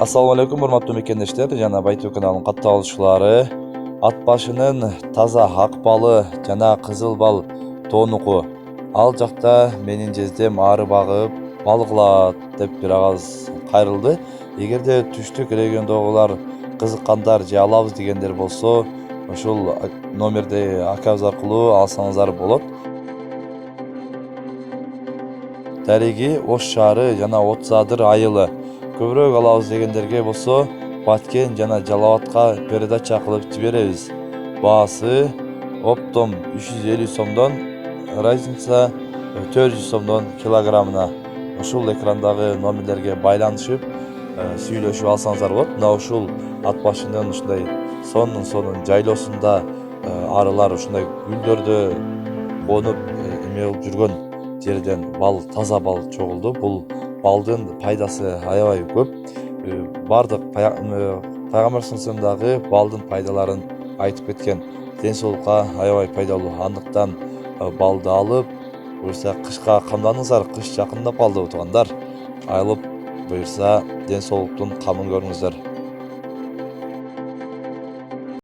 Assalamu alaikum урматтуу мекендештер жана Байтөк каналынын катталуучулары. Ат башынын таза ак балы жана кызыл бал тоонуку. Ал жакта менин жездем ары багып балыклат деп бир агаз кайрылды. Эгерде түштүк региондогулар кызыккандар же алабыз дегендер болсо, ушул номерди акабыз аркылуу алсаңыздар болот. Дареги Ош шаары жана Отуз Адыр айылы. Көбүрөөк алабыз дегендерге болсо, Баткен жана Жалал Абадка передача кылып жиберебиз. Баасы оптом 350 сомдон, разница 400 сомдон килограммына. Ушул экрандагы номерлерге байланышып, сүйлөшүп алсаңыздар болот. Мына ушул ат башынын ушундай сонун жайлоосунда арылар ушундай гүлдөрдө конуп эме болуп жүргөн жерден таза бал чогулду. Бул балдын пайдасы аябай көп. Бардык пайгамбар сынсындагы балдын пайдаларын айтып кеткен. Ден соолукка аябай пайдалуу. Андыктан балды алып, буюрса кышка камданыңыздар. Кыш жакындап калды туугандар. Алып буюрса ден соолуктун камын көрүңүздөр.